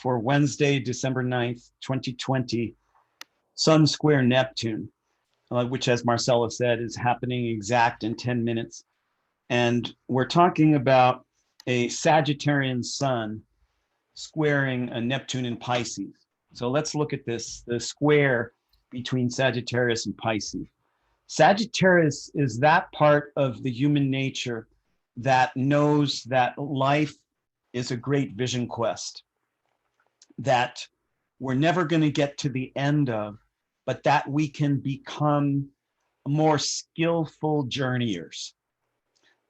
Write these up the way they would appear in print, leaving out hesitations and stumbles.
for Wednesday, December 9th, 2020, Sun square Neptune, which, as Marcella said, is happening exact in 10 minutes. And we're talking about a Sagittarian sun squaring a Neptune in Pisces. So let's look at this, the square between Sagittarius and Pisces. Sagittarius is that part of the human nature that knows that life is a great vision quest, that we're never going to get to the end of, but that we can become more skillful journeyers.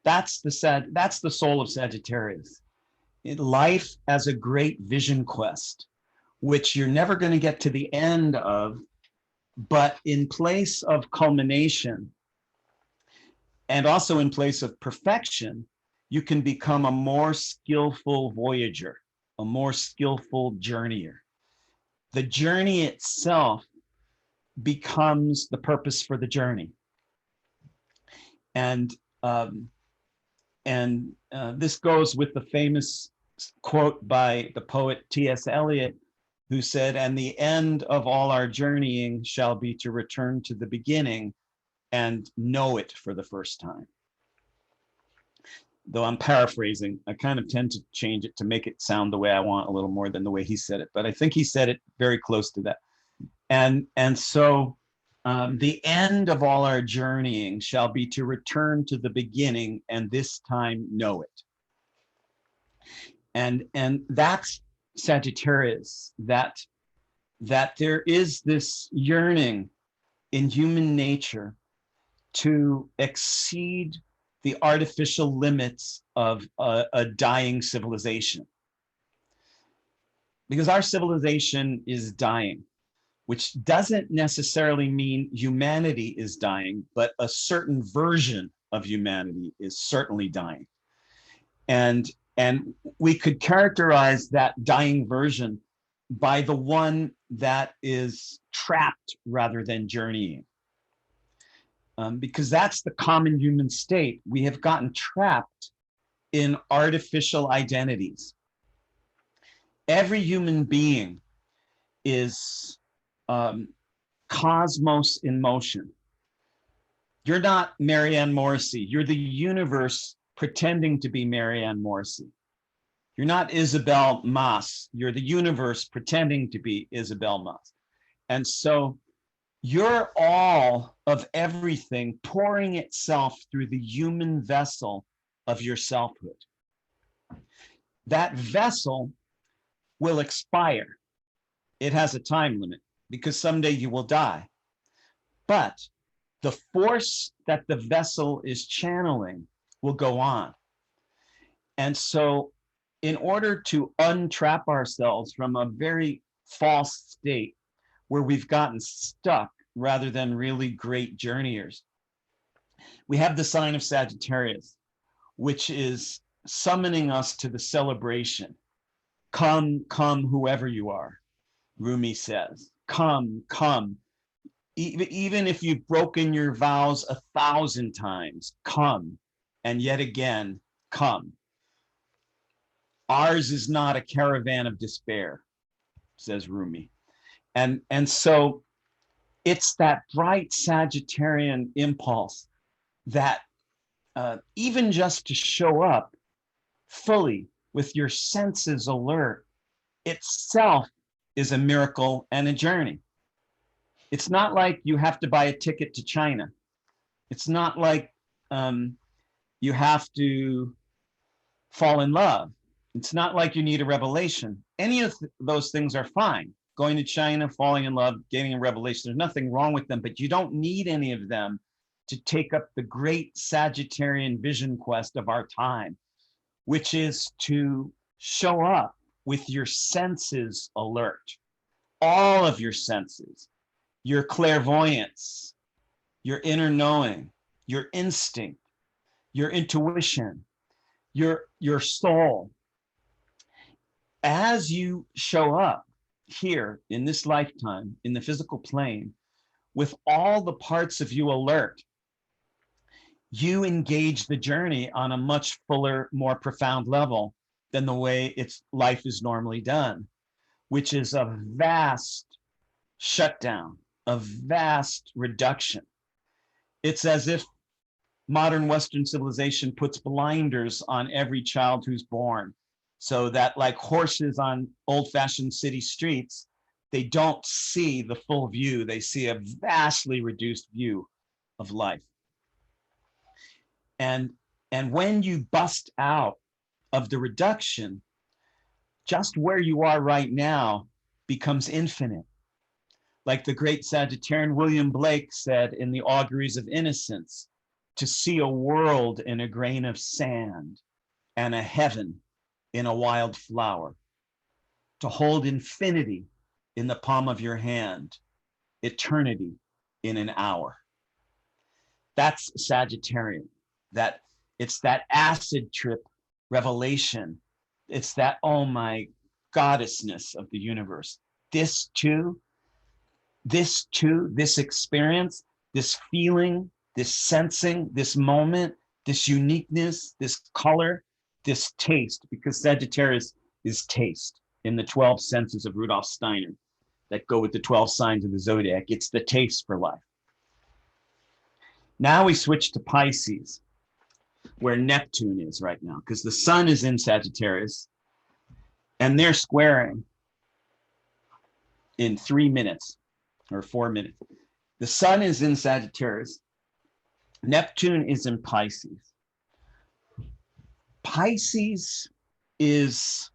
That's the soul of Sagittarius. Life as a great vision quest, which you're never going to get to the end of, but in place of culmination and also in place of perfection, you can become a more skillful voyager, a more skillful journeyer. The journey itself becomes the purpose for the journey. And this goes with the famous quote by the poet T.S. Eliot, who said, "And the end of all our journeying shall be to return to the beginning and know it for the first time." Though I'm paraphrasing, I kind of tend to change it to make it sound the way I want a little more than the way he said it, but I think he said it very close to that. And so the end of all our journeying shall be to return to the beginning and this time know it. And that's Sagittarius, that there is this yearning in human nature to exceed the artificial limits of a dying civilization. Because our civilization is dying, which doesn't necessarily mean humanity is dying, but a certain version of humanity is certainly dying. And we could characterize that dying version by the one that is trapped rather than journeying. Because that's the common human state. We have gotten trapped in artificial identities. Every human being is cosmos in motion. You're not Marianne Morrissey. You're the universe pretending to be Marianne Morrissey. You're not Isabel Mas. You're the universe pretending to be Isabel Mas. And so you're all of everything pouring itself through the human vessel of your selfhood. That vessel will expire. It has a time limit because someday you will die. But the force that the vessel is channeling will go on. And so in order to untrap ourselves from a very false state where we've gotten stuck rather than really great journeyers, we have the sign of Sagittarius, which is summoning us to the celebration. Come, come, whoever you are, Rumi says. Come, come. Even if you've broken your vows 1,000 times, come, and yet again, come. Ours is not a caravan of despair, says Rumi. And so it's that bright Sagittarian impulse that even just to show up fully with your senses alert itself is a miracle and a journey. It's not like you have to buy a ticket to China. It's not like you have to fall in love. It's not like you need a revelation. Any of those things are fine. Going to China, falling in love, getting a revelation, there's nothing wrong with them, but you don't need any of them to take up the great Sagittarian vision quest of our time, which is to show up with your senses alert, all of your senses, your clairvoyance, your inner knowing, your instinct, your intuition, your soul. As you show up here in this lifetime, in the physical plane, with all the parts of you alert, you engage the journey on a much fuller, more profound level than the way life is normally done. which is a vast shutdown, a vast reduction. It's as if modern Western civilization puts blinders on every child who's born, so that, like horses on old-fashioned city streets, they don't see the full view. They see a vastly reduced view of life. And when you bust out of the reduction, just where you are right now becomes infinite. Like the great Sagittarian William Blake said in the Auguries of Innocence, to see a world in a grain of sand and a heaven in a wild flower, to hold infinity in the palm of your hand, eternity in an hour. That's Sagittarian. That it's that acid trip revelation. It's that, oh my goddessness of the universe. This experience, this feeling, this sensing, this moment, this uniqueness, this color, this taste, because Sagittarius is taste in the 12 senses of Rudolf Steiner that go with the 12 signs of the zodiac. It's the taste for life. Now we switch to Pisces, where Neptune is right now, because the sun is in Sagittarius and they're squaring in 3 minutes or 4 minutes. The sun is in Sagittarius. Neptune is in Pisces. Pisces is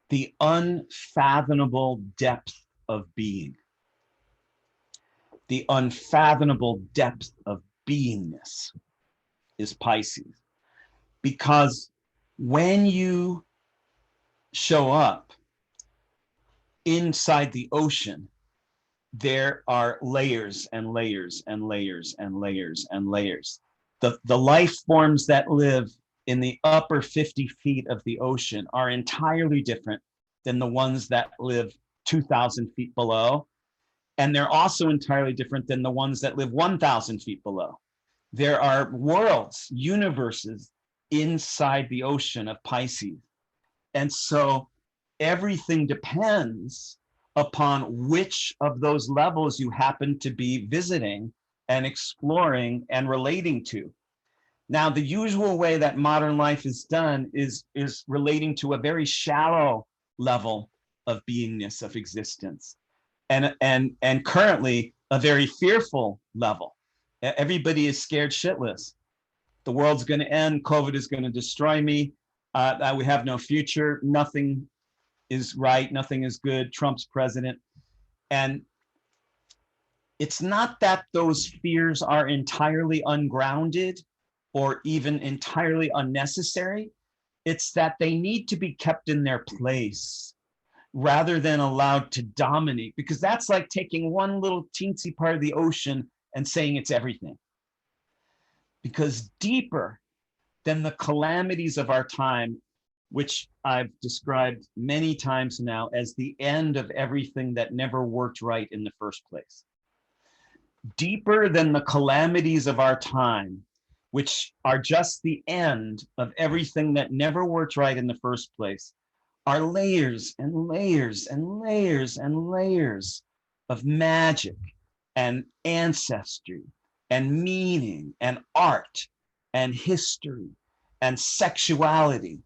the unfathomable depth of being, the unfathomable depth of beingness is Pisces. Because when you show up inside the ocean, there are layers and layers and layers and layers and layers. The life forms that live in the upper 50 feet of the ocean are entirely different than the ones that live 2,000 feet below. And they're also entirely different than the ones that live 1,000 feet below. There are worlds, universes inside the ocean of Pisces. And so everything depends upon which of those levels you happen to be visiting and exploring and relating to. Now, the usual way that modern life is done is relating to a very shallow level of beingness, of existence, and currently a very fearful level. Everybody is scared shitless. The world's going to end. COVID is going to destroy me. We have no future. Nothing is right. Nothing is good. Trump's president. And it's not that those fears are entirely ungrounded or even entirely unnecessary. It's that they need to be kept in their place rather than allowed to dominate, because that's like taking one little teensy part of the ocean and saying it's everything. Because deeper than the calamities of our time, which I've described many times now as the end of everything that never worked right in the first place. Deeper than the calamities of our time, which are just the end of everything that never worked right in the first place, are layers and layers and layers and layers of magic and ancestry and meaning and art and history and sexuality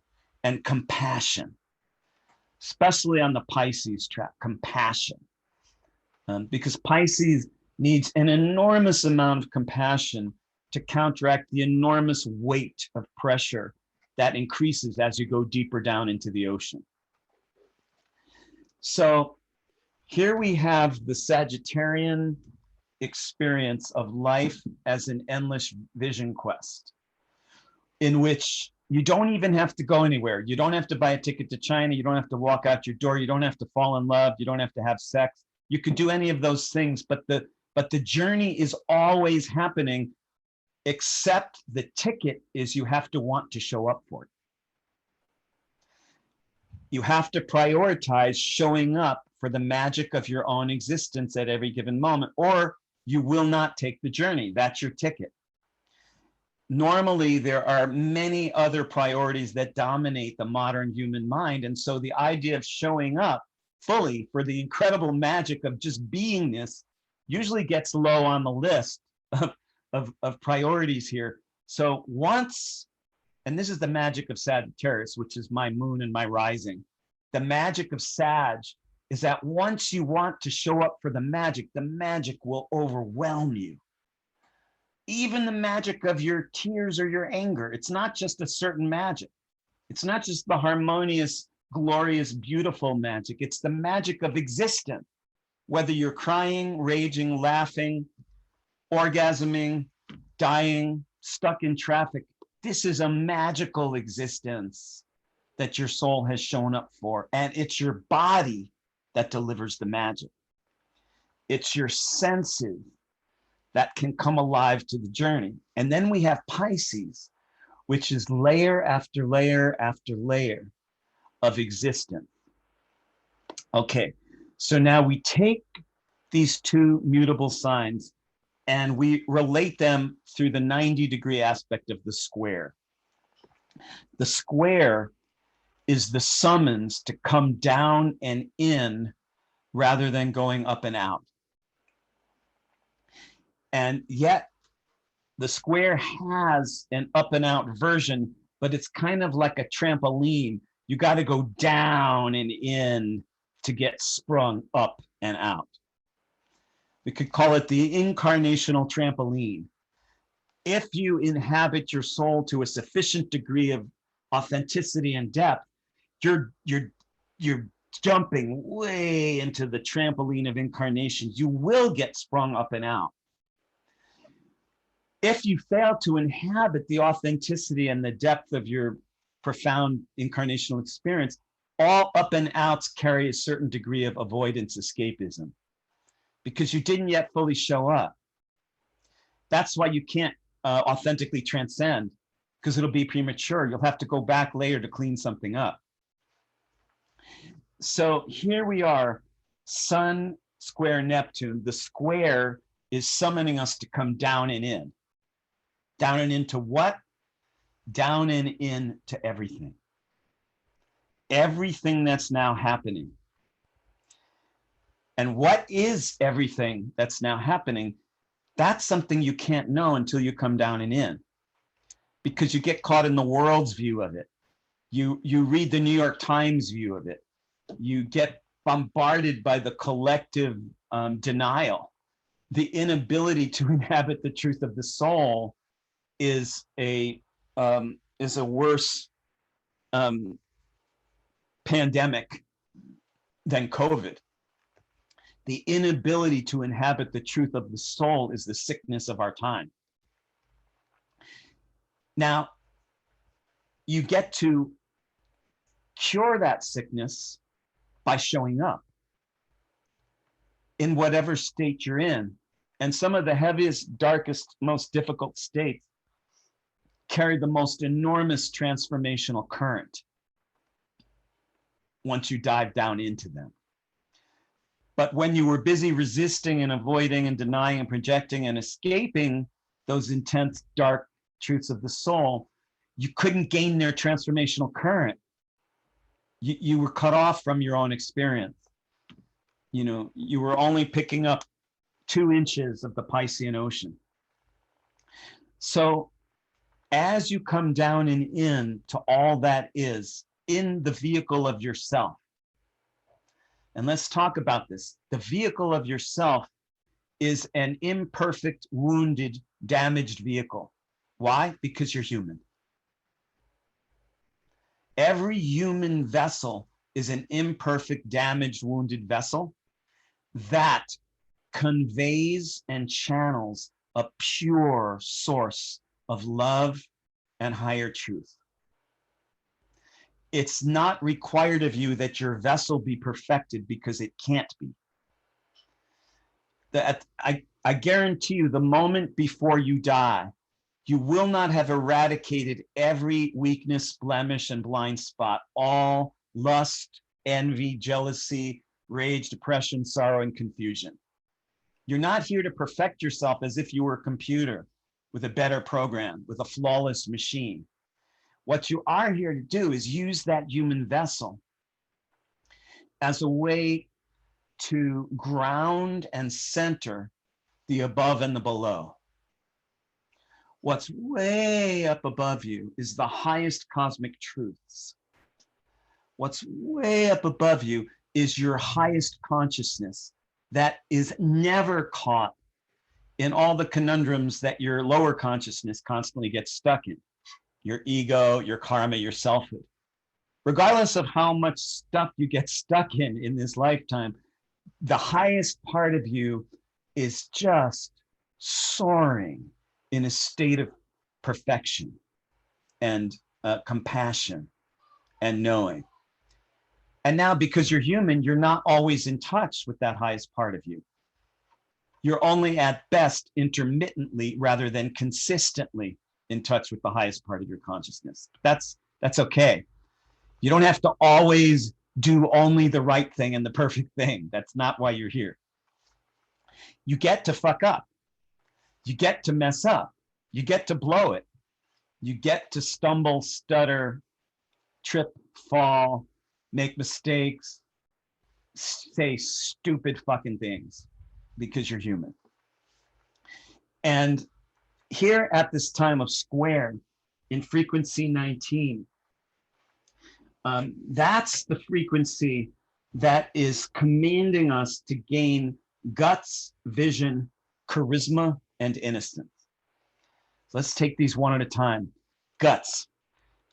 and compassion, especially on the Pisces track, compassion. Because Pisces needs an enormous amount of compassion to counteract the enormous weight of pressure that increases as you go deeper down into the ocean. So here we have the Sagittarian experience of life as an endless vision quest, in which you don't even have to go anywhere. You don't have to buy a ticket to China. You don't have to walk out your door. You don't have to fall in love. You don't have to have sex. You could do any of those things, but the journey is always happening, except the ticket is you have to want to show up for it. You have to prioritize showing up for the magic of your own existence at every given moment, or you will not take the journey. That's your ticket. Normally, there are many other priorities that dominate the modern human mind. And so the idea of showing up fully for the incredible magic of just beingness usually gets low on the list of priorities here. So once, and this is the magic of Sagittarius, which is my moon and my rising. The magic of Sag is that once you want to show up for the magic will overwhelm you. Even the magic of your tears or your anger, it's not just a certain magic. It's not just the harmonious, glorious, beautiful magic. It's the magic of existence. Whether you're crying, raging, laughing, orgasming, dying, stuck in traffic, this is a magical existence that your soul has shown up for. And it's your body that delivers the magic. It's your senses that can come alive to the journey. And then we have Pisces, which is layer after layer after layer of existence. Okay, so now we take these two mutable signs and we relate them through the 90-degree aspect of the square. The square is the summons to come down and in rather than going up and out. And yet the square has an up and out version, but it's kind of like a trampoline. You got to go down and in to get sprung up and out. We could call it the incarnational trampoline. If you inhabit your soul to a sufficient degree of authenticity and depth, you're jumping way into the trampoline of incarnations. You will get sprung up and out. If you fail to inhabit the authenticity and the depth of your profound incarnational experience, all up and outs carry a certain degree of avoidance, escapism, because you didn't yet fully show up. That's why you can't authentically transcend, because it'll be premature. You'll have to go back later to clean something up. So here we are, Sun square Neptune. The square is summoning us to come down and in. Down and into what? Down and into everything. Everything that's now happening. And what is everything that's now happening? That's something you can't know until you come down and in, because you get caught in the world's view of it. You read the New York Times view of it. You get bombarded by the collective denial. The inability to inhabit the truth of the soul is a worse pandemic than COVID. The inability to inhabit the truth of the soul is the sickness of our time. Now, you get to cure that sickness by showing up in whatever state you're in. And some of the heaviest, darkest, most difficult states carry the most enormous transformational current once you dive down into them. But when you were busy resisting and avoiding and denying and projecting and escaping those intense, dark truths of the soul, you couldn't gain their transformational current. You were cut off from your own experience. You know, you were only picking up 2 inches of the Piscean Ocean. So as you come down and in to all that is in the vehicle of yourself, and let's talk about this. The vehicle of yourself is an imperfect, wounded, damaged vehicle. Why? Because you're human. Every human vessel is an imperfect, damaged, wounded vessel that conveys and channels a pure source of love and higher truth. It's not required of you that your vessel be perfected, because it can't be. I guarantee you, the moment before you die, you will not have eradicated every weakness, blemish, and blind spot, all lust, envy, jealousy, rage, depression, sorrow, and confusion. You're not here to perfect yourself as if you were a computer with a better program, with a flawless machine. What you are here to do is use that human vessel as a way to ground and center the above and the below. What's way up above you is the highest cosmic truths. What's way up above you is your highest consciousness that is never caught in all the conundrums that your lower consciousness constantly gets stuck in. Your ego, your karma, your selfhood. Regardless of how much stuff you get stuck in this lifetime, the highest part of you is just soaring in a state of perfection and compassion and knowing. And now, because you're human, you're not always in touch with that highest part of you. You're only at best intermittently rather than consistently in touch with the highest part of your consciousness. That's okay. You don't have to always do only the right thing and the perfect thing. That's not why you're here. You get to fuck up. You get to mess up. You get to blow it. You get to stumble, stutter, trip, fall, make mistakes, say stupid fucking things because you're human. And here at this time of square in frequency 19, that's the frequency that is commanding us to gain guts, vision, charisma, and innocence. Let's take these one at a time. Guts,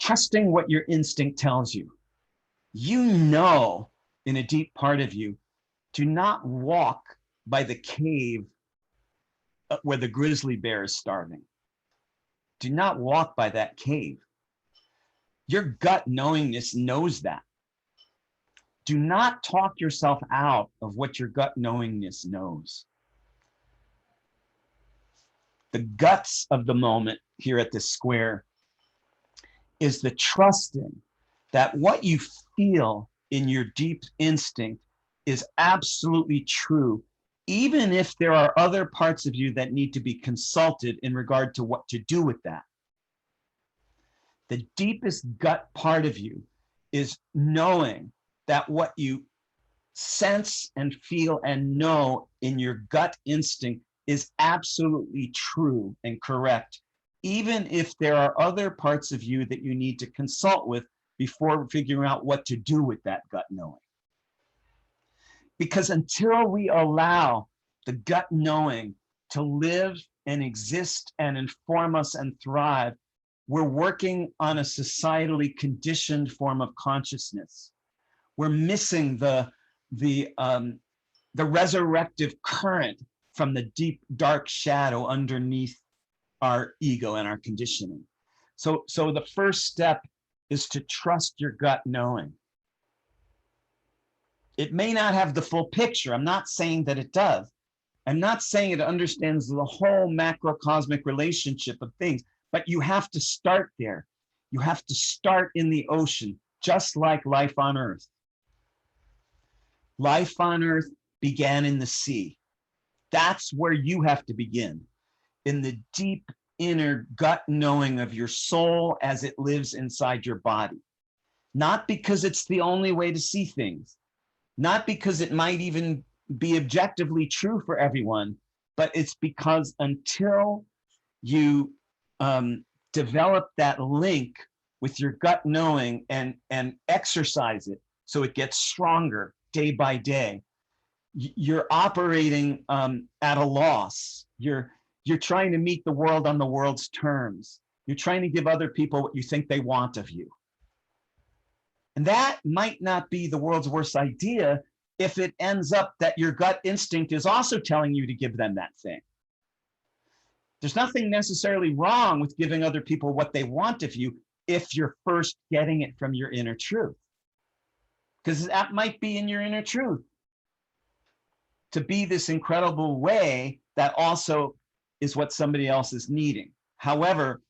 trusting what your instinct tells you. You know, in a deep part of you, do not walk by the cave where the grizzly bear is starving. Do not walk by that cave. Your gut knowingness knows that. Do not talk yourself out of what your gut knowingness knows. The guts of the moment here at this square is the trusting that what you feel in your deep instinct is absolutely true, even if there are other parts of you that need to be consulted in regard to what to do with that. The deepest gut part of you is knowing that what you sense and feel and know in your gut instinct is absolutely true and correct, even if there are other parts of you that you need to consult with before figuring out what to do with that gut knowing. Because until we allow the gut knowing to live and exist and inform us and thrive, we're working on a societally conditioned form of consciousness. We're missing the resurrective current from the deep, dark shadow underneath our ego and our conditioning. So the first step is to trust your gut knowing. It may not have the full picture. I'm not saying that it does. I'm not saying it understands the whole macrocosmic relationship of things, but you have to start there. You have to start in the ocean, just like life on Earth. Life on Earth began in the sea. That's where you have to begin, in the deep inner gut knowing of your soul as it lives inside your body. Not because it's the only way to see things, not because it might even be objectively true for everyone, but it's because until you develop that link with your gut knowing and exercise it so it gets stronger day by day, you're operating at a loss. You're trying to meet the world on the world's terms. You're trying to give other people what you think they want of you. And that might not be the world's worst idea if it ends up that your gut instinct is also telling you to give them that thing. There's nothing necessarily wrong with giving other people what they want of you if you're first getting it from your inner truth. Because that might be in your inner truth to be this incredible way that also is what somebody else is needing. However,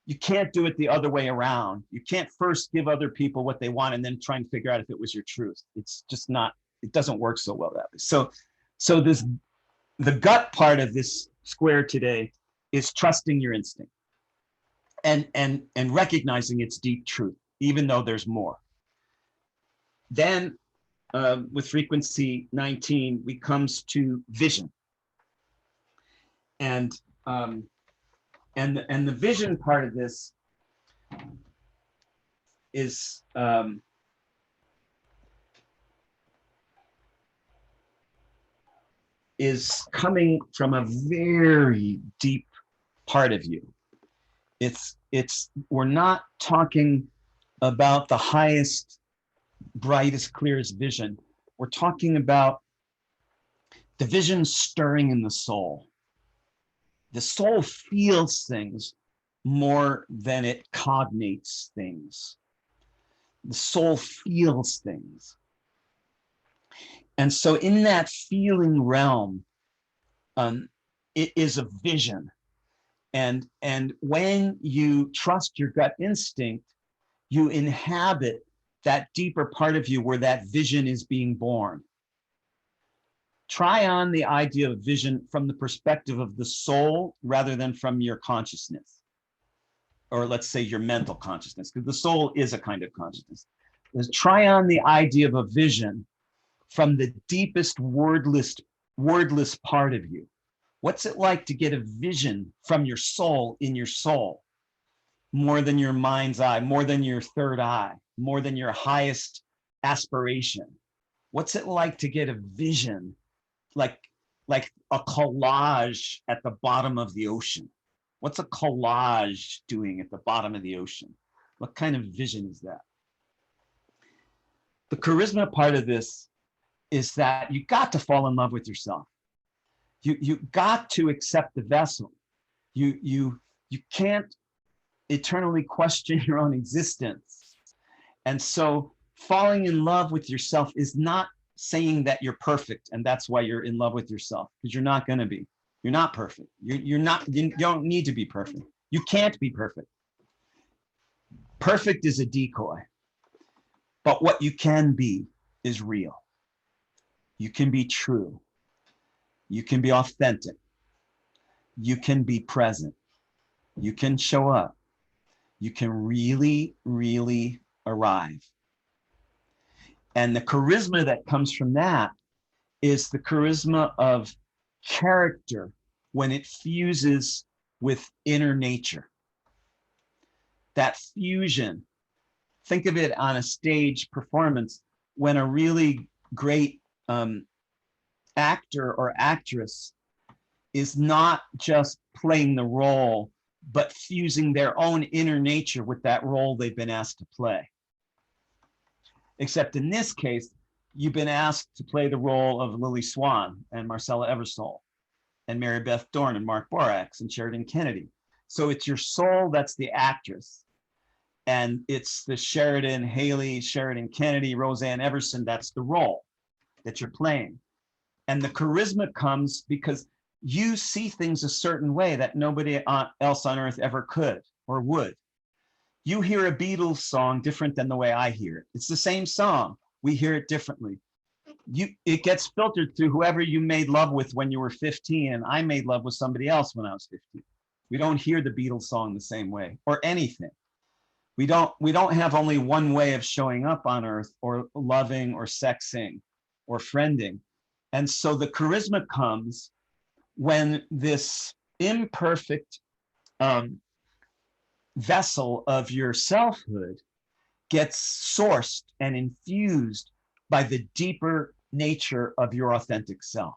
you can't do it the other way around. You can't first give other people what they want and then try and figure out if it was your truth. It's just not, it doesn't work so well that way. So the gut part of this square today is trusting your instinct and recognizing its deep truth, even though there's more. Then with frequency 19, we comes to vision. And the vision part of this is coming from a very deep part of you. We're not talking about the highest, brightest, clearest vision. We're talking about the vision stirring in the soul. The soul feels things more than it cognates things. The soul feels things. And so in that feeling realm, it is a vision. And when you trust your gut instinct, you inhabit that deeper part of you where that vision is being born. Try on the idea of vision from the perspective of the soul rather than from your consciousness, or let's say your mental consciousness, because the soul is a kind of consciousness. Try on the idea of a vision from the deepest wordless part of you. What's it like to get a vision from your soul in your soul? More than your mind's eye, more than your third eye, more than your highest aspiration. What's it like to get a vision like a collage at the bottom of the ocean? What's a collage doing at the bottom of the ocean? What kind of vision is that? The charisma part of this is that you got to fall in love with yourself. You got to accept the vessel. You can't eternally question your own existence. And so falling in love with yourself is not saying that you're perfect and that's why you're in love with yourself, because you're not going to be. You're not perfect. You don't need to be perfect. You can't be perfect. Perfect is a decoy. But what you can be is real. You can be true. You can be authentic. You can be present. You can show up. You can really, really arrive. And the charisma that comes from that is the charisma of character when it fuses with inner nature. That fusion, think of it on a stage performance when a really great actor or actress is not just playing the role, but fusing their own inner nature with that role they've been asked to play. Except in this case, you've been asked to play the role of Lily Swan and Marcella Eversole and Mary Beth Dorn and Mark Borax and Sheridan Kennedy. So it's your soul that's the actress. And it's the Sheridan Kennedy, Roseanne Everson, that's the role that you're playing. And the charisma comes because you see things a certain way that nobody else on earth ever could or would. You hear a Beatles song different than the way I hear it. It's the same song. We hear it differently. It gets filtered through whoever you made love with when you were 15, and I made love with somebody else when I was 15. We don't hear the Beatles song the same way, or anything. We don't have only one way of showing up on earth, or loving, or sexing, or friending. And so the charisma comes when this imperfect vessel of your selfhood gets sourced and infused by the deeper nature of your authentic self.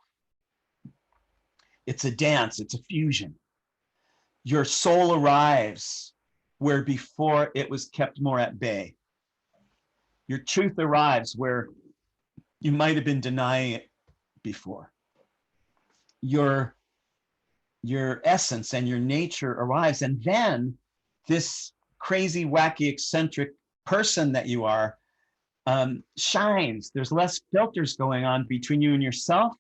It's a dance, it's a fusion. Your soul arrives where before it was kept more at bay. Your truth arrives where you might have been denying it before. Your essence and your nature arrives, and then this crazy, wacky, eccentric person that you are shines. There's less filters going on between you and yourself,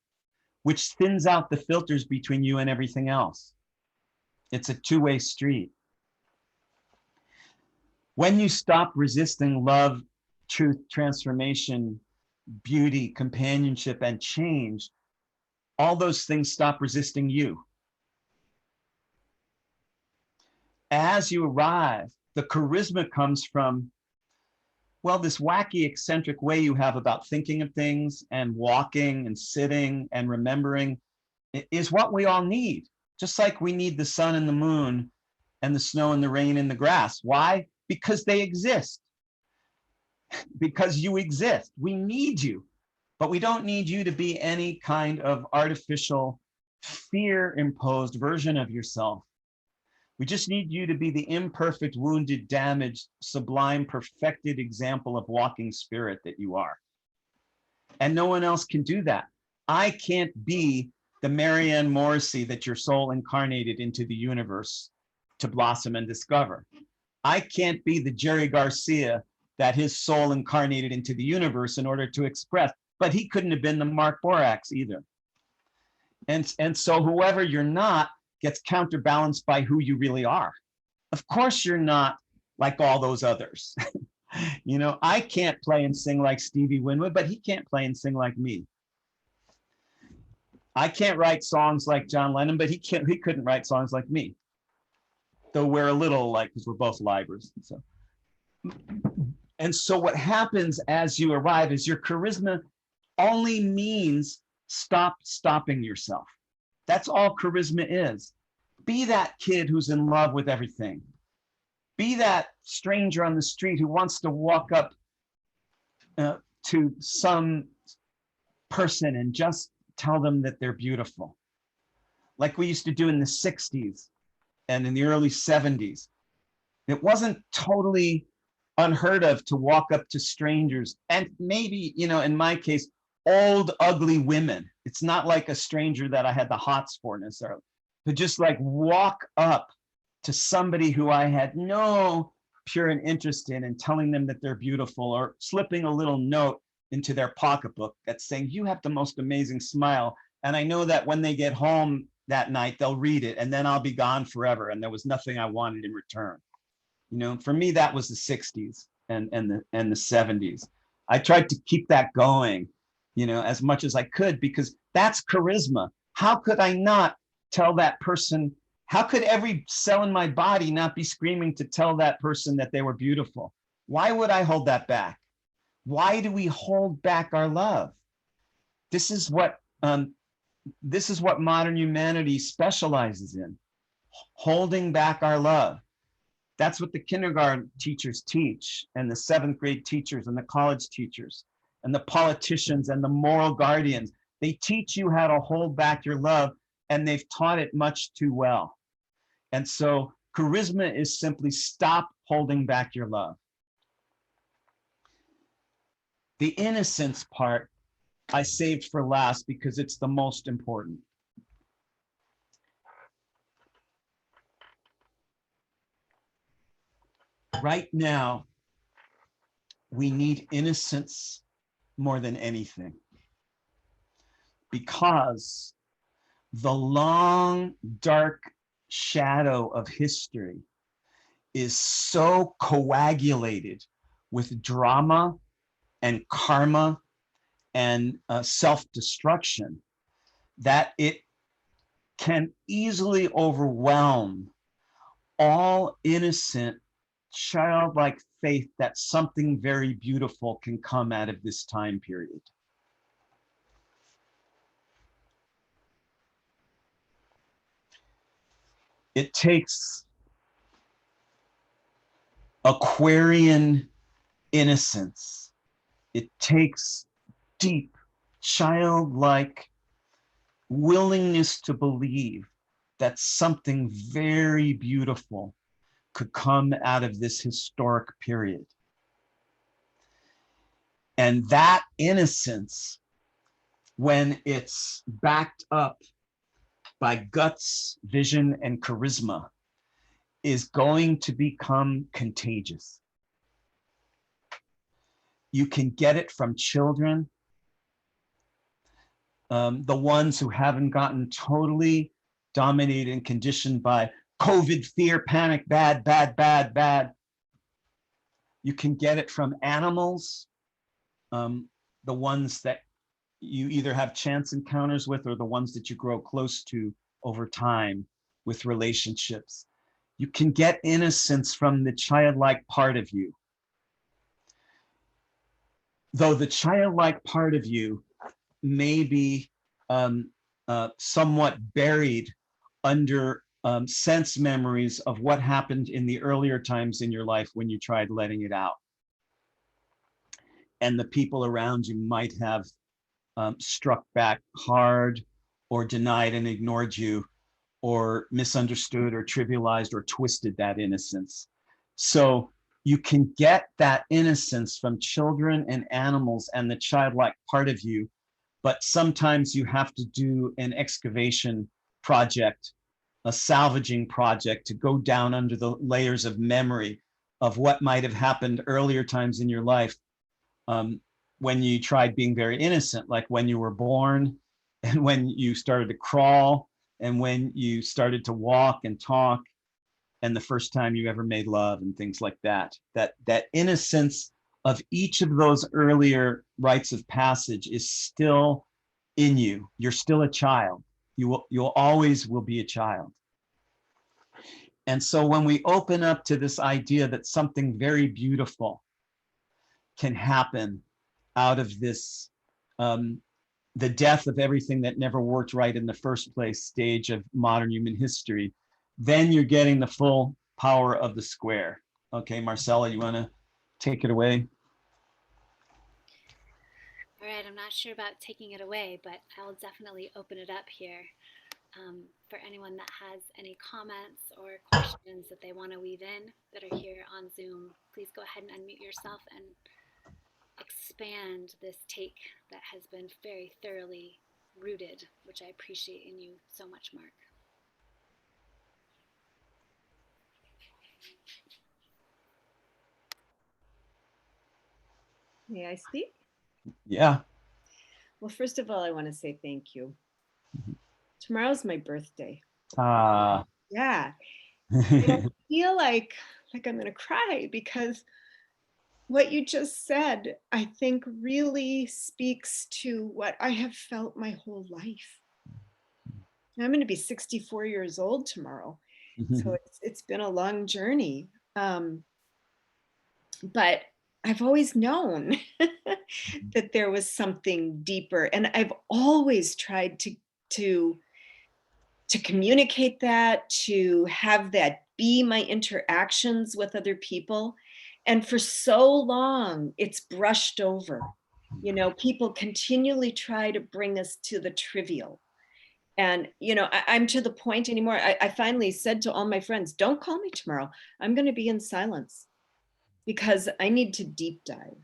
which thins out the filters between you and everything else. It's a two-way street. When you stop resisting love, truth, transformation, beauty, companionship, and change, all those things stop resisting you. As you arrive, the charisma comes from, well, this wacky, eccentric way you have about thinking of things and walking and sitting and remembering is what we all need. Just like we need the sun and the moon and the snow and the rain and the grass. Why? Because they exist. Because you exist. We need you, but we don't need you to be any kind of artificial, fear-imposed version of yourself. We just need you to be the imperfect, wounded, damaged, sublime, perfected example of walking spirit that you are. And no one else can do that. I can't be the Marianne Morrissey that your soul incarnated into the universe to blossom and discover. I can't be the Jerry Garcia that his soul incarnated into the universe in order to express, but he couldn't have been the Mark Borax either. And so whoever you're not gets counterbalanced by who you really are. Of course you're not like all those others. You know, I can't play and sing like Stevie Winwood, but he can't play and sing like me. I can't write songs like John Lennon, but he couldn't write songs like me. Though we're a little like, because we're both libras. And so what happens as you arrive is your charisma only means stop stopping yourself. That's all charisma is. Be that kid who's in love with everything. Be that stranger on the street who wants to walk up to some person and just tell them that they're beautiful. Like we used to do in the 60s and in the early 70s. It wasn't totally unheard of to walk up to strangers and maybe, you know, in my case, old, ugly women. It's not like a stranger that I had the hots for necessarily, but just like walk up to somebody who I had no pure interest in and telling them that they're beautiful, or slipping a little note into their pocketbook that's saying, you have the most amazing smile. And I know that when they get home that night, they'll read it and then I'll be gone forever. And there was nothing I wanted in return. You know, for me, that was the 60s and the 70s. I tried to keep that going, you know, as much as I could, because that's charisma. How could I not tell that person? How could every cell in my body not be screaming to tell that person that they were beautiful? Why would I hold that back? Why do we hold back our love? This is what modern humanity specializes in, holding back our love. That's what the kindergarten teachers teach, and the 7th grade teachers and the college teachers and the politicians and the moral guardians. They teach you how to hold back your love, and they've taught it much too well. And so charisma is simply stop holding back your love. The innocence part I saved for last because it's the most important. Right now, we need innocence more than anything, because the long, dark shadow of history is so coagulated with drama and karma and self-destruction that it can easily overwhelm all innocent, childlike faith that something very beautiful can come out of this time period. It takes Aquarian innocence. It takes deep, childlike willingness to believe that something very beautiful could come out of this historic period. And that innocence, when it's backed up by guts, vision, and charisma, is going to become contagious. You can get it from children, the ones who haven't gotten totally dominated and conditioned by COVID, fear, panic, bad, bad, bad, bad. You can get it from animals, the ones that you either have chance encounters with or the ones that you grow close to over time with relationships. You can get innocence from the childlike part of you. though the childlike part of you may be somewhat buried under sense memories of what happened in the earlier times in your life when you tried letting it out. And the people around you might have struck back hard or denied and ignored you or misunderstood or trivialized or twisted that innocence. So you can get that innocence from children and animals and the childlike part of you, but sometimes you have to do an excavation project, a salvaging project to go down under the layers of memory of what might have happened earlier times in your life, when you tried being very innocent, like when you were born and when you started to crawl and when you started to walk and talk and the first time you ever made love and things like that. That innocence of each of those earlier rites of passage is still in you. You're still a child. You'll always will be a child. And so when we open up to this idea that something very beautiful can happen out of this, the death of everything that never worked right in the first place stage of modern human history, then you're getting the full power of the square. Okay, Marcella, you want to take it away? All right, I'm not sure about taking it away, but I'll definitely open it up here. For anyone that has any comments or questions that they want to weave in that are here on Zoom, please go ahead and unmute yourself and expand this take that has been very thoroughly rooted, which I appreciate in you so much, Mark. May I speak? Yeah. Well, first of all, I want to say thank you. Tomorrow's my birthday. Yeah. I feel like I'm going to cry because what you just said, I think really speaks to what I have felt my whole life. I'm going to be 64 years old tomorrow. So it's been a long journey. But I've always known that there was something deeper, and I've always tried to communicate that, to have that be my interactions with other people. And for so long, it's brushed over. You know, people continually try to bring us to the trivial. And, you know, I'm to the point anymore. I finally said to all my friends, don't call me tomorrow. I'm going to be in silence because I need to deep dive.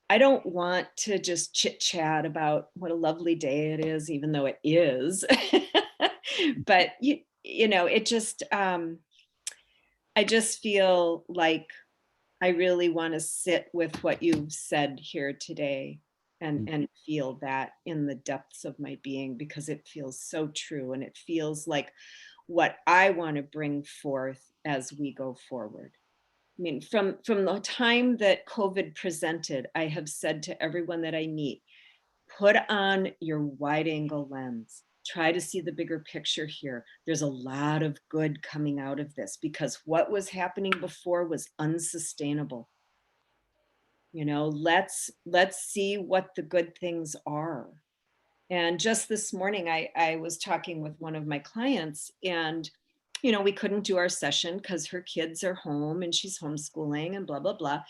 I don't want to just chit chat about what a lovely day it is, even though it is. But you know, it just I just feel like I really want to sit with what you've said here today and feel that in the depths of my being, because it feels so true, and it feels like what I want to bring forth as we go forward. I mean, from the time that COVID presented, I have said to everyone that I meet, put on your wide angle lens. Try to see the bigger picture here. There's a lot of good coming out of this, because what was happening before was unsustainable. You know, let's see what the good things are. And just this morning, I was talking with one of my clients, and you know, we couldn't do our session because her kids are home and she's homeschooling and blah, blah, blah.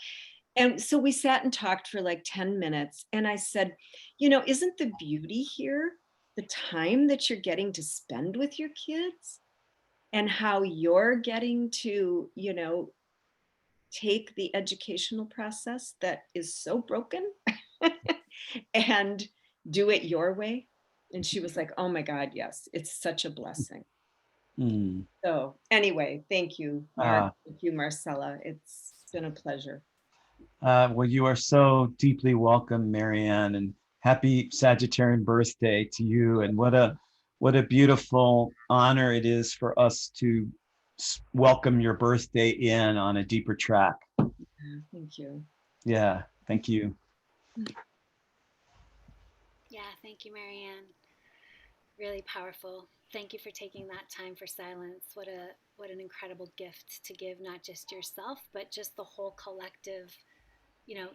And so we sat and talked for like 10 minutes. And I said, you know, isn't the beauty here the time that you're getting to spend with your kids and how you're getting to, you know, take the educational process that is so broken and do it your way? And she was like, oh my God, yes, it's such a blessing. So anyway, thank you, Mark. Thank you, Marcella. It's been a pleasure. Well, you are so deeply welcome, Marianne, and happy Sagittarian birthday to you. And what a beautiful honor it is for us to welcome your birthday in on a deeper track. Thank you. Yeah, thank you. Yeah, thank you, Marianne. Really powerful. Thank you for taking that time for silence. What an incredible gift to give, not just yourself, but just the whole collective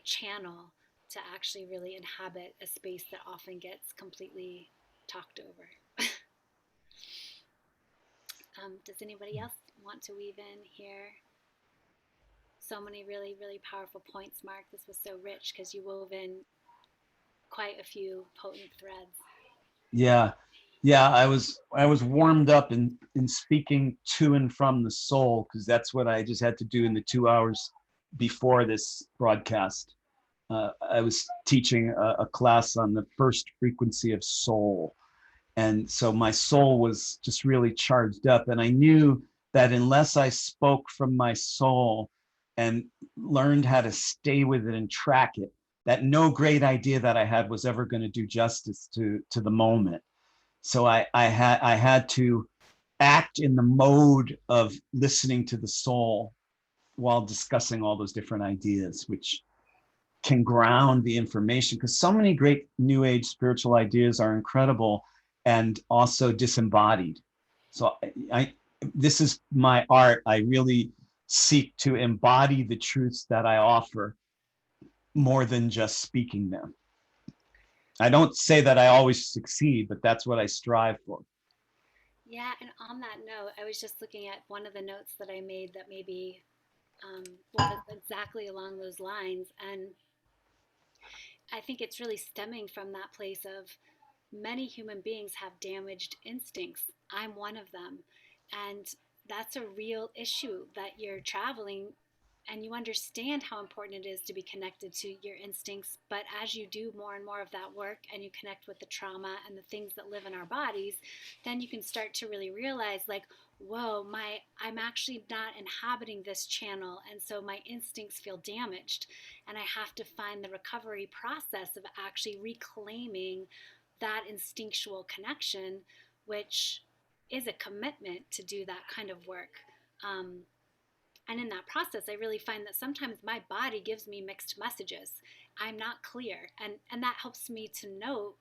channel to actually really inhabit a space that often gets completely talked over. Does anybody else want to weave in here? So many really, really powerful points, Mark. This was so rich because you wove in quite a few potent threads. Yeah. Yeah, I was warmed up in speaking to and from the soul, because that's what I just had to do in the 2 hours before this broadcast. I was teaching a class on the first frequency of soul. And so my soul was just really charged up. And I knew that unless I spoke from my soul and learned how to stay with it and track it, that no great idea that I had was ever going to do justice to the moment. So I had to act in the mode of listening to the soul while discussing all those different ideas, which can ground the information, because so many great new age spiritual ideas are incredible and also disembodied. So this is my art. I really seek to embody the truths that I offer more than just speaking them. I don't say that I always succeed, but that's what I strive for. Yeah, and on that note, I was just looking at one of the notes that I made that maybe was exactly along those lines. And I think it's really stemming from that place of many human beings have damaged instincts. I'm one of them. And that's a real issue that you're traveling and you understand how important it is to be connected to your instincts. But as you do more and more of that work and you connect with the trauma and the things that live in our bodies, then you can start to really realize, like, whoa, I'm actually not inhabiting this channel, and so my instincts feel damaged, and I have to find the recovery process of actually reclaiming that instinctual connection, which is a commitment to do that kind of work. And in that process, I really find that sometimes my body gives me mixed messages. I'm not clear. And that helps me to know,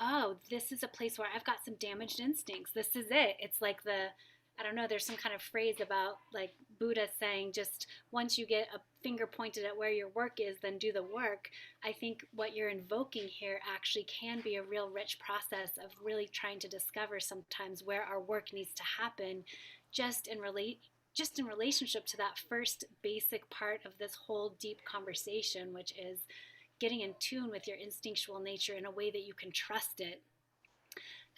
oh, this is a place where I've got some damaged instincts. This is it. It's like I don't know, there's some kind of phrase about like Buddha saying, just once you get a finger pointed at where your work is, then do the work. I think what you're invoking here actually can be a real rich process of really trying to discover sometimes where our work needs to happen, just in relationship to that first basic part of this whole deep conversation, which is getting in tune with your instinctual nature in a way that you can trust it.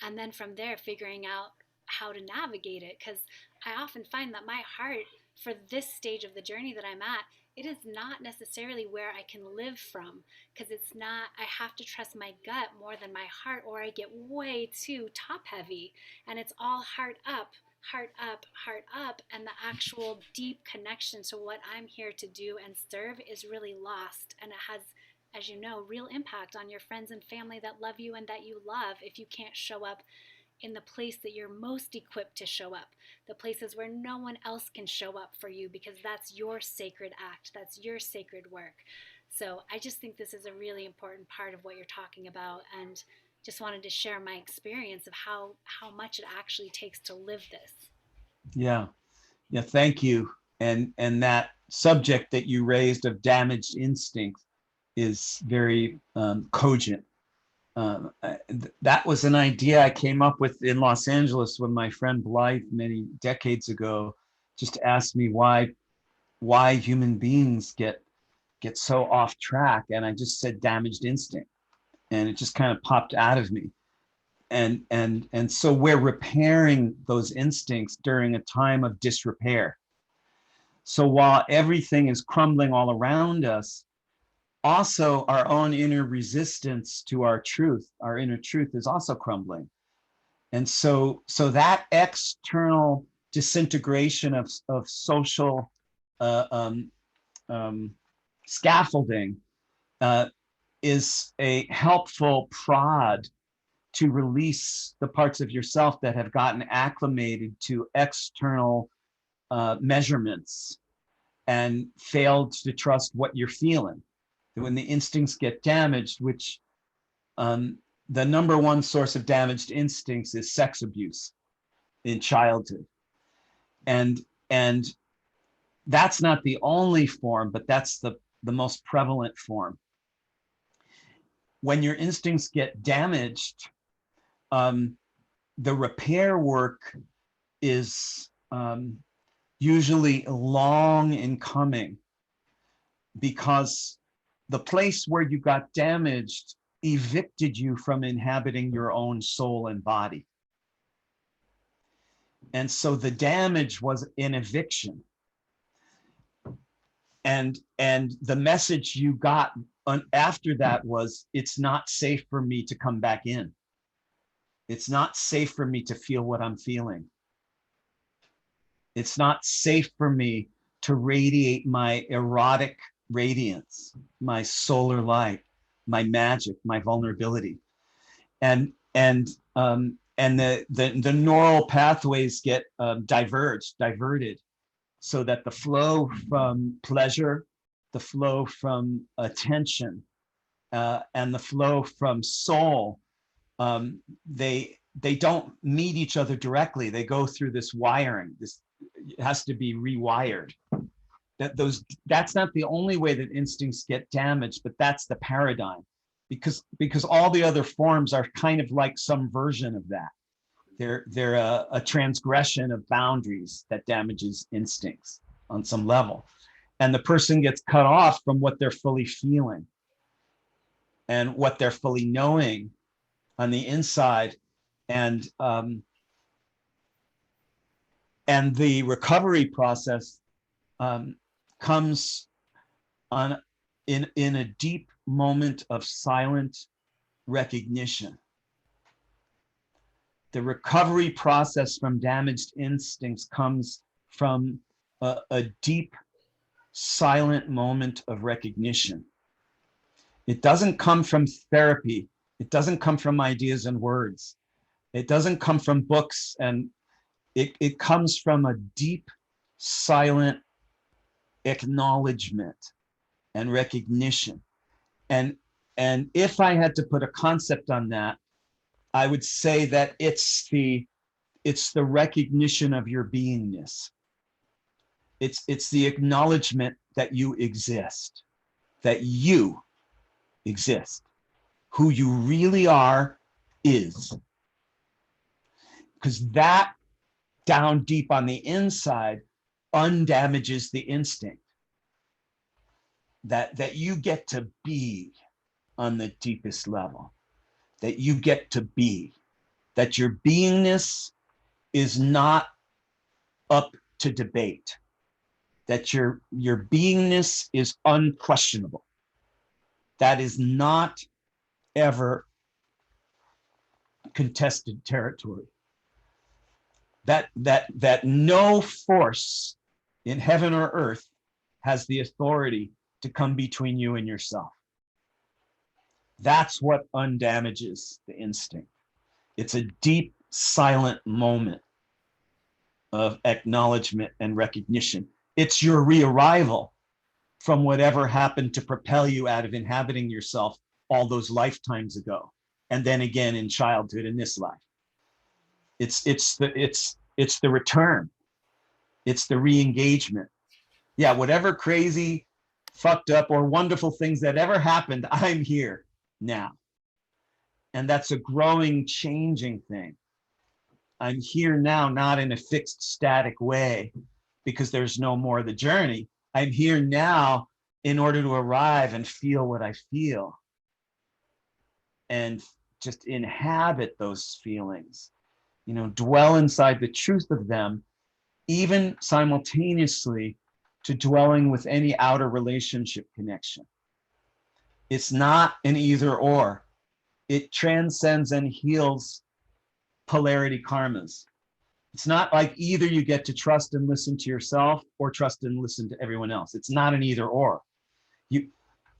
And then from there, figuring out how to navigate it. Because I often find that my heart, for this stage of the journey that I'm at, it is not necessarily where I can live from. Because it's not, I have to trust my gut more than my heart, or I get way too top heavy. And it's all heart up, heart up, heart up. And the actual deep connection to what I'm here to do and serve is really lost. And it has, as you know, real impact on your friends and family that love you and that you love if you can't show up in the place that you're most equipped to show up, the places where no one else can show up for you, because that's your sacred act, that's your sacred work. So I just think this is a really important part of what you're talking about, and just wanted to share my experience of how much it actually takes to live this. Yeah. Yeah. Thank you. And that subject that you raised of damaged instinct is very cogent. That was an idea I came up with in Los Angeles when my friend Blythe many decades ago just asked me why human beings get so off track, and I just said damaged instinct, and it just kind of popped out of me. And so we're repairing those instincts during a time of disrepair. So while everything is crumbling all around us, also our own inner resistance to our inner truth is also crumbling. And so that external disintegration of social scaffolding is a helpful prod to release the parts of yourself that have gotten acclimated to external measurements and failed to trust what you're feeling. When the instincts get damaged, which the number one source of damaged instincts is sex abuse in childhood. And that's not the only form, but that's the the most prevalent form. When your instincts get damaged, the repair work is usually long in coming, because the place where you got damaged evicted you from inhabiting your own soul and body. And so the damage was an eviction. And the message you got after that was, it's not safe for me to come back in. It's not safe for me to feel what I'm feeling. It's not safe for me to radiate my erotic radiance, my solar light, my magic, my vulnerability. And the neural pathways get diverted, so that the flow from pleasure, the flow from attention, and the flow from soul, they don't meet each other directly. They go through this wiring. This has to be rewired. That's not the only way that instincts get damaged, but that's the paradigm, because all the other forms are kind of like some version of that. They're a transgression of boundaries that damages instincts on some level, and the person gets cut off from what they're fully feeling and what they're fully knowing on the inside, and the recovery process comes in a deep moment of silent recognition. The recovery process from damaged instincts comes from a deep, silent moment of recognition. It doesn't come from therapy. It doesn't come from ideas and words. It doesn't come from books, and it comes from a deep, silent acknowledgement and recognition. And if I had to put a concept on that, I would say that it's the recognition of your beingness. It's the acknowledgement that you exist, that you exist. Who you really are is. Because that, down deep on the inside, undamages the instinct. That you get to be on the deepest level. That you get to be. That your beingness is not up to debate. That your beingness is unquestionable. That is not ever contested territory. That no force in heaven or earth has the authority to come between you and yourself. That's what undamages the instinct. It's a deep, silent moment of acknowledgement and recognition. It's your re-arrival from whatever happened to propel you out of inhabiting yourself all those lifetimes ago, and then again in childhood in this life. It's the return. It's the re-engagement. Yeah, whatever crazy, fucked up, or wonderful things that ever happened, I'm here now. And that's a growing, changing thing. I'm here now, not in a fixed, static way, because there's no more the journey. I'm here now in order to arrive and feel what I feel. And just inhabit those feelings. You know, dwell inside the truth of them, even simultaneously to dwelling with any outer relationship connection. It's not an either or. It transcends and heals polarity karmas. It's not like either you get to trust and listen to yourself or trust and listen to everyone else. It's not an either or.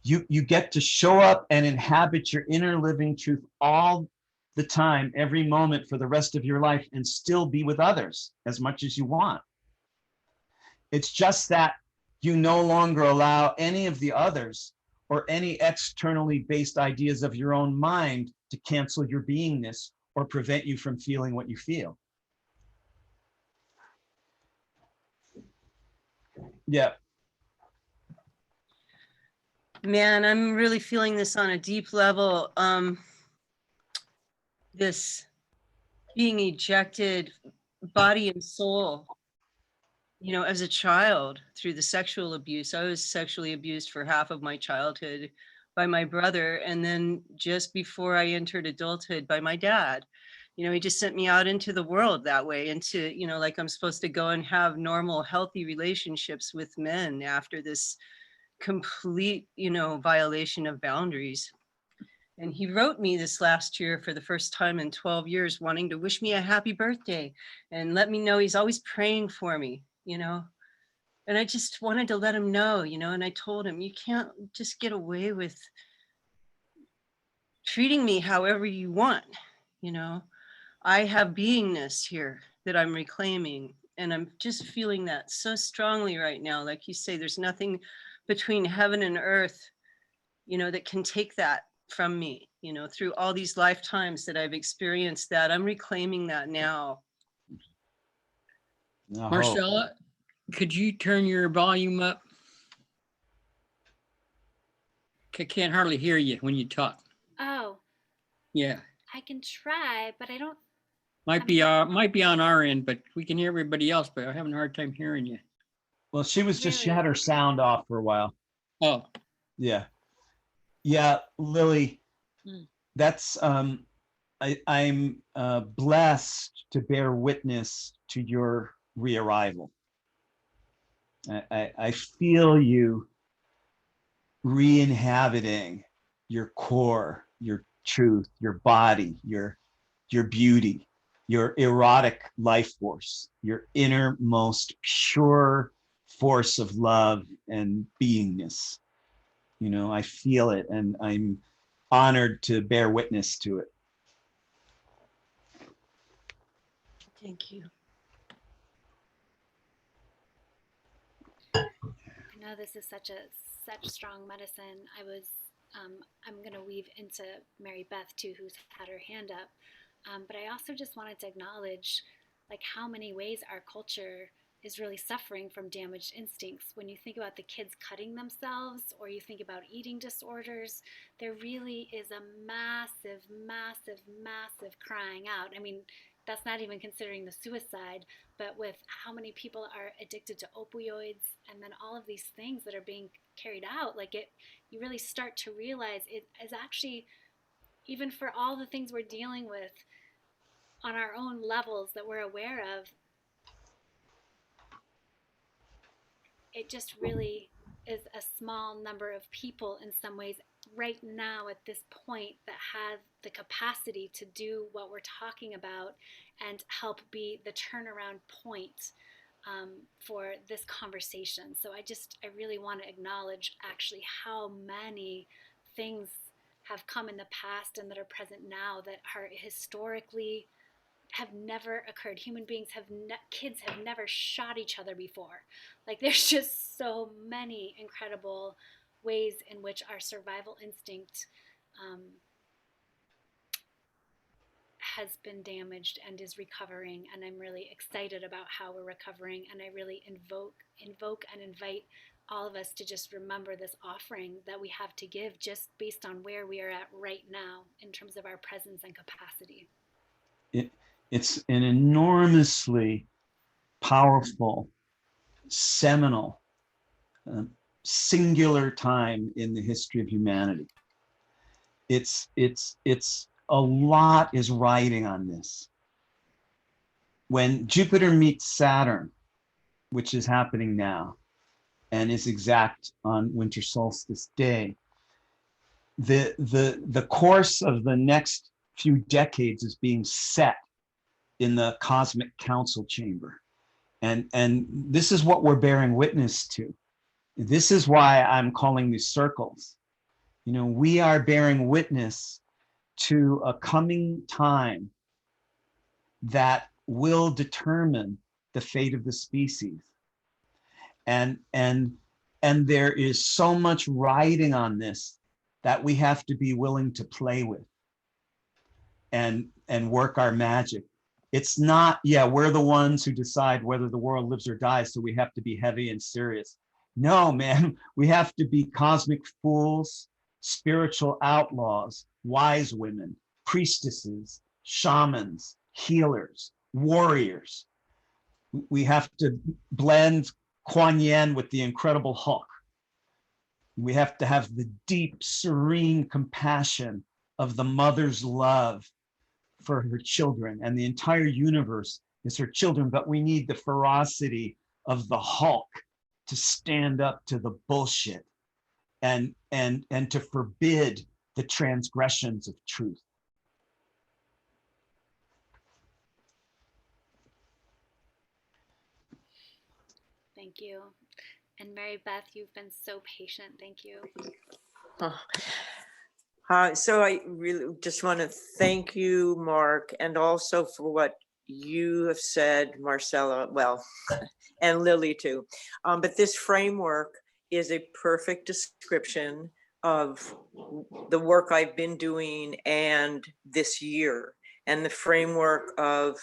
You get to show up and inhabit your inner living truth all the time, every moment for the rest of your life, and still be with others as much as you want. It's just that you no longer allow any of the others or any externally based ideas of your own mind to cancel your beingness or prevent you from feeling what you feel. Yeah. Man, I'm really feeling this on a deep level. This being ejected, body and soul, you know, as a child through the sexual abuse. I was sexually abused for half of my childhood by my brother. And then just before I entered adulthood by my dad. You know, he just sent me out into the world that way, into, you know, like I'm supposed to go and have normal, healthy relationships with men after this complete, you know, violation of boundaries. And he wrote me this last year for the first time in 12 years, wanting to wish me a happy birthday and let me know he's always praying for me, you know. And I just wanted to let him know, you know, and I told him, you can't just get away with treating me however you want, you know. I have beingness here that I'm reclaiming. And I'm just feeling that so strongly right now. Like you say, there's nothing between heaven and earth, you know, that can take that from me, you know, through all these lifetimes that I've experienced that. I'm reclaiming that now. No hope. Marcella, could you turn your volume up? I can't hardly hear you when you talk. Oh, Yeah, I can try, but I don't. might be on our end, but we can hear everybody else, but I'm having a hard time hearing you. Well, she was just, she Really? had her sound off for a while. Oh, Yeah. Yeah, Lily, Hmm. that's, I'm blessed to bear witness to your rearrival. I feel you re-inhabiting your core, your truth, your body, your beauty, your erotic life force, your innermost pure force of love and beingness. You know, I feel it, and I'm honored to bear witness to it. Thank you. I know this is such strong medicine. I'm gonna weave into Mary Beth too, who's had her hand up. But I also just wanted to acknowledge, like, how many ways our culture is really suffering from damaged instincts. When you think about the kids cutting themselves, or you think about eating disorders, there really is a massive, massive, massive crying out. I mean, that's not even considering the suicide, but with how many people are addicted to opioids and then all of these things that are being carried out, like, it, you really start to realize it is actually, even for all the things we're dealing with on our own levels that we're aware of, it just really is a small number of people in some ways right now at this point that have the capacity to do what we're talking about and help be the turnaround point for this conversation. So I really want to acknowledge actually how many things have come in the past and that are present now that are historically have never occurred. Human beings kids have never shot each other before. Like, there's just so many incredible ways in which our survival instinct has been damaged and is recovering. And I'm really excited about how we're recovering. And I really invoke and invite all of us to just remember this offering that we have to give, just based on where we are at right now in terms of our presence and capacity. It's an enormously powerful, seminal, singular time in the history of humanity. It's a lot is riding on this. When Jupiter meets Saturn, which is happening now and is exact on winter solstice day, the course of the next few decades is being set in the cosmic council chamber. And this is what we're bearing witness to. This is why I'm calling these circles. You know, we are bearing witness to a coming time that will determine the fate of the species. And there is so much riding on this that we have to be willing to play with and work our magic. It's not, yeah, we're the ones who decide whether the world lives or dies, so we have to be heavy and serious. No, man, we have to be cosmic fools, spiritual outlaws, wise women, priestesses, shamans, healers, warriors. We have to blend Kuan Yin with the Incredible Hulk. We have to have the deep, serene compassion of the mother's love for her children, and the entire universe is her children, but we need the ferocity of the Hulk to stand up to the bullshit and to forbid the transgressions of truth. Thank you. And Mary Beth, you've been so patient. Thank you. So I really just want to thank you, Mark, and also for what you have said, Marcella, well, and Lily too. But this framework is a perfect description of the work I've been doing and this year, and the framework of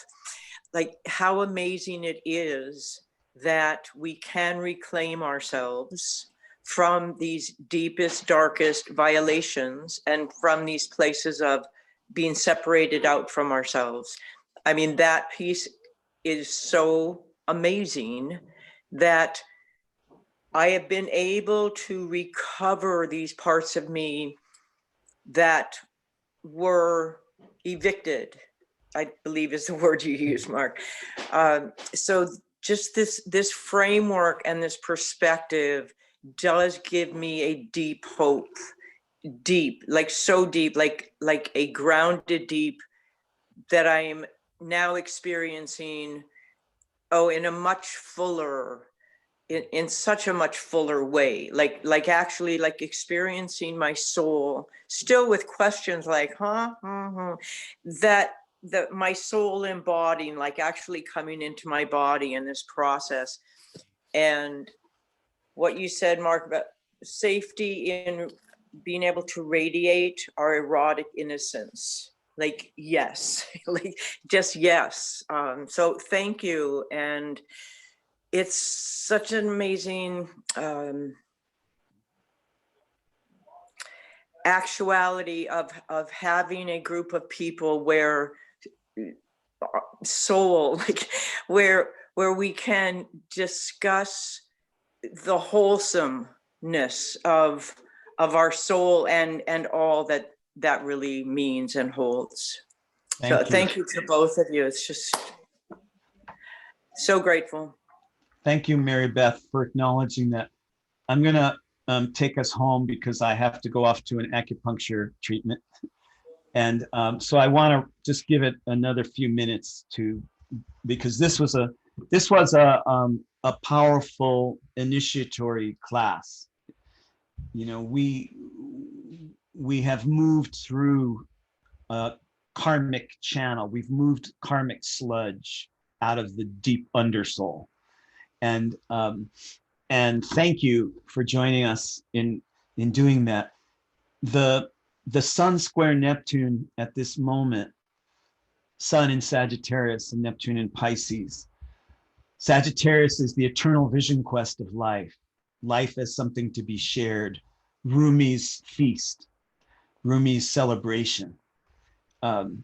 like how amazing it is that we can reclaim ourselves from these deepest, darkest violations and from these places of being separated out from ourselves. I mean, that piece is so amazing that I have been able to recover these parts of me that were evicted, I believe is the word you use, Mark. So just this framework and this perspective does give me a deep hope, deep, like so deep, like a grounded deep that I'm now experiencing, in a much fuller, in such a much fuller way, like actually like experiencing my soul, still with questions like, that my soul embodying, like actually coming into my body in this process. And what you said, Mark, about safety in being able to radiate our erotic innocence. Like, yes, like just yes. So thank you. And it's such an amazing actuality of having a group of people where soul, like where we can discuss the wholesomeness of our soul and all that really means and holds. Thank you to both of you. It's just so grateful. Thank you, Mary Beth, for acknowledging that. I'm gonna take us home because I have to go off to an acupuncture treatment. And so I want to just give it another few minutes because this was a powerful initiatory class. You know, we have moved through a karmic channel. We've moved karmic sludge out of the deep undersoul. And thank you for joining us in doing that. The Sun square Neptune at this moment, Sun in Sagittarius and Neptune in Pisces. Sagittarius is the eternal vision quest of life. Life as something to be shared. Rumi's feast, Rumi's celebration. And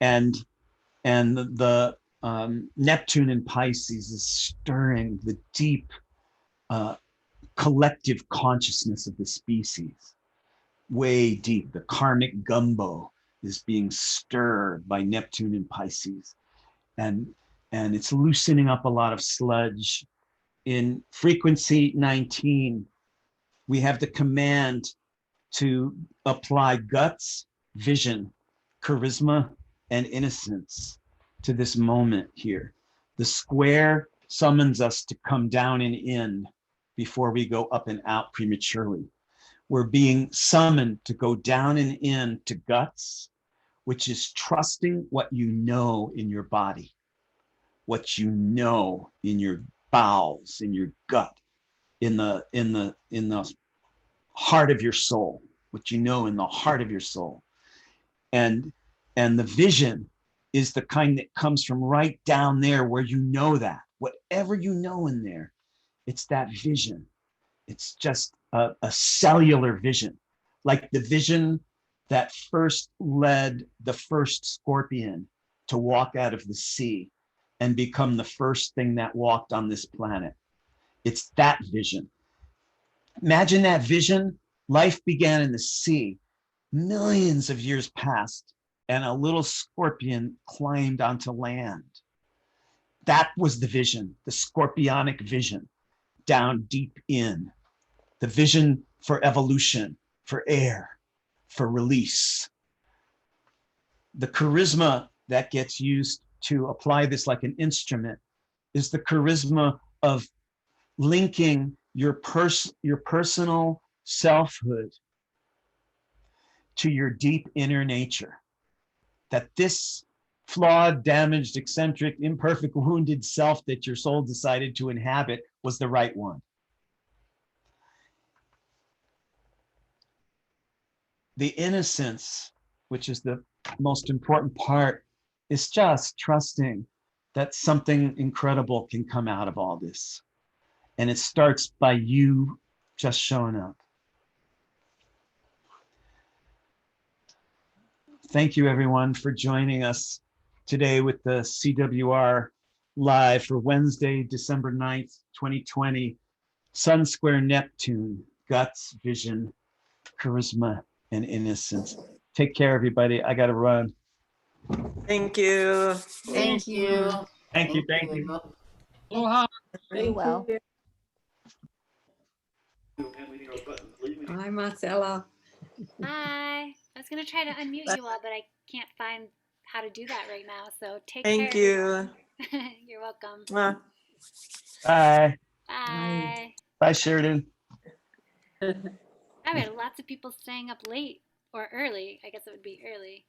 the Neptune in Pisces is stirring the deep collective consciousness of the species. Way deep, the karmic gumbo is being stirred by Neptune in Pisces. And it's loosening up a lot of sludge. In frequency 19, we have the command to apply guts, vision, charisma, and innocence to this moment here. The square summons us to come down and in before we go up and out prematurely. We're being summoned to go down and in to guts, which is trusting what you know in your body, what you know in your bowels, in your gut, in the heart of your soul, what you know in the heart of your soul. And the vision is the kind that comes from right down there where you know that, whatever you know in there, it's that vision. It's just a cellular vision, like the vision that first led the first scorpion to walk out of the sea and become the first thing that walked on this planet. It's that vision. Imagine that vision. Life began in the sea. Millions of years passed, and a little scorpion climbed onto land. That was the vision, the scorpionic vision, down deep in. The vision for evolution, for air, for release. The charisma that gets used to apply this like an instrument is the charisma of linking your personal selfhood to your deep inner nature. That this flawed, damaged, eccentric, imperfect, wounded self that your soul decided to inhabit was the right one. The innocence, which is the most important part, is just trusting that something incredible can come out of all this. And it starts by you just showing up. Thank you, everyone, for joining us today with the CWR Live for Wednesday, December 9th, 2020. Sun Square Neptune, Guts, Vision, Charisma, and Innocence. Take care, everybody. I got to run. Thank you. Thank you. Thank you. Thank you. Aloha. Very well. Hi, Marcella. Hi. I was going to try to unmute you all, but I can't find how to do that right now. So take Thank care. you. Everyone. You're welcome. Mwah. Bye. Bye. Bye, Sheridan. I had lots of people staying up late or early. I guess it would be early.